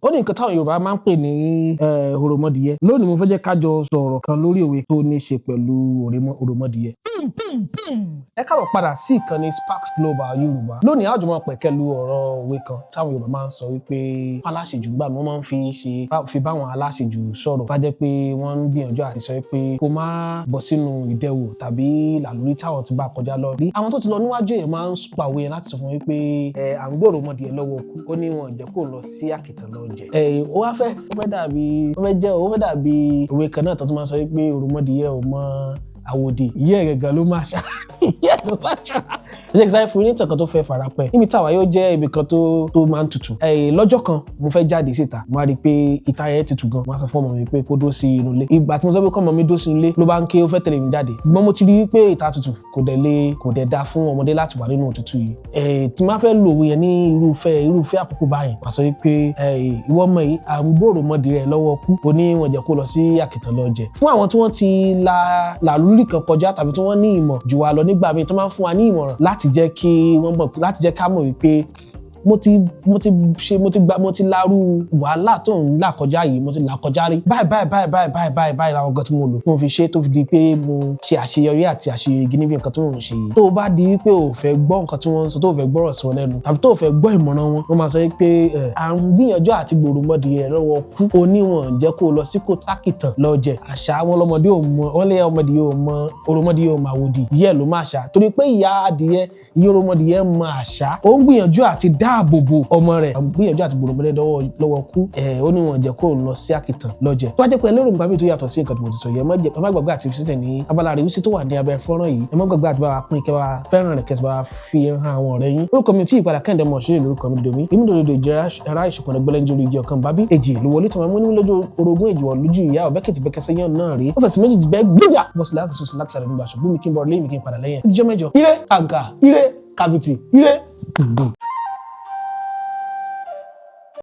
ó ní nǹkan táwọn Yorùbá máa ń pè ní òròmọdìẹ. Lónìí mo fẹ́ jẹ́ ká jọ sọ̀rọ̀ kan lórí òwe tó ní ṣe pẹ̀lú òròmọdìẹ. Ẹ káàbọ̀ padà sí ìkànnì Sparkz Global Yoruba. Lónìí a ó jọ máa pẹ̀kẹ́lu ọ̀rọ̀ òwe kan táwọn Yorùbá máa ń sọ wípé aláṣejù gbà wọ́n máa ń fi báwọn aláṣejù sọ̀rọ̀. Bá jẹ́ pé wọ́n ń gbìyànjú àti sọ wípé kó má bọ́ sínú ìdẹwò tàbí làlórí táwọn ti bá kọjá lọ rí. Àwọn tó ti lọ níwájú yẹn máa ń pa òwe yẹn láti sọ fún wípé à ń gbé òròmọdìẹ lọ́wọ́ kú, ó ní wọn jẹ́ kó lọ sí àkìtàn lọ jẹ. Ó fẹ́ dàbí òwe kan náà tó tún máa sọ wípé òròmọdìẹ ò mọ àwòdì, ìyẹ́ gẹ́gẹ́ ló máa ṣá. Ẹ jẹ́ kí sáré fún yín ní ìtàn kan tó fẹ́ farapẹ́. Níbi táwa yóò jẹ́ ibi kan tó máa ń tutù. Lọ́jọ́ kan mo fẹ́ jáde síta, mo wá rí i pé ìta yẹn tutù gan. Mo wá sọ fún ọmọ mi pé kó dó sí inú ilé. Ìgbà tí mo sọ pé kọ́ ọmọ mi dó sí inú ilé ló bá ń ké, ó fẹ́ tẹ̀lé mi jáde. Ṣùgbọ́n mo ti rí i pé ìta tutù kò dẹ̀ da fún ọmọdé láti wà nínú òtútù yìí. Tí máa fẹ́ lo òwe yẹn ní irúfẹ́ àkókò báyìí, màá sọ pé ìwọ ọmọ yìí à ń gbòòrò mọ́dì rẹ̀ lọ́wọ́ kú, ó ní wọn jẹ́ kó lọ sí àkìtàn lọ jẹ. Fún àwọn tí wọ́n ti làlúrí kan kọjá tàbí tí wọ́n ní ìmọ̀ jù wá lọ nígbà míì tó máa ń fún wa ní ìmọ̀ràn láti jẹ́ ká mọ̀ wípé mo ti larú wàhálà tó ń là kọjá yìí, mo ti là kọjá rí báyìí làwọn nǹkan tí mo lò mo fi ṣe tó fi di pé mo ṣe àṣeyọrí àti àṣeyọrí níbi nǹkan tó ń ṣe yìí. Tó o bá di wípé o fẹ́ gbọ́ nǹkan tí wọ́n ń sọ, tó o fẹ́ gbọ́rọ̀ sí wọn lẹ́nu tàbí tó o fẹ́ gbọ́ ìmọ̀ràn wọn, wọ́n máa sọ pé à ń gbìyànjú àti gbòròmọdìẹ lọ́wọ́ kú, oníwọ̀n jẹ́ kó o lọ sí kòtákìtàn lọ jẹ. Àṣà wọn lọmọdé ò mọ, wọ́n lé ọmọdìẹ ò mọ òròmọdìẹ ò mà wòdì, ìyẹ́ ló máa ṣá. Torí pé ìyá adìyẹ òròmọdìẹ mọ àṣà, ó ń gbìyànjú àti dáàbòbò ọmọ rẹ̀, gbìyànjú àti gbòròmọdìẹ lọ́wọ́ kú, ó ní wọn jẹ́ kó lọ sí àkìtàn lọ jẹ. Tó bá jẹ́ pé lérò nípa bí tó yàtọ̀ sí nǹkan tí mo ti sọ yẹn, ẹ má gbàgbé àti fi sílẹ̀ ní abala àríwísí tó wà ní abẹ́ fọ́nrán yìí. Ẹ má gbàgbé àti bá wa pín, kẹ́ bá wa fẹ́ràn rẹ̀, kẹ́ bá wa fi hàn àwọn ọ̀rẹ́ yín. Orúkọ mi tí ìpadà Kehinde Omo Osundeyi lórúkọ mi domi. Èmi dòdò ìjẹ́ ara ìṣùpọ̀ ẹgbẹ́lẹ́ nítorí igi ọ̀kan bábí èjì ló wọlé tó máa mú ní lójú orogún èjì wọ̀ lójú ìyá ọ̀bẹ kìtì bẹ́kẹ́ sẹ́yìn náà rí. Ó fẹ̀sì méjì bẹ́ẹ̀ gbéjà bọ́sì láti sọ̀sì láti sàrẹ̀ nígbà ṣùgbọ́n mi kí n bọ̀ lẹ́yìn mi kí n padà lẹ́yìn. Ìjọ mẹ́jọ ire àǹkà ire kàbìtì ire.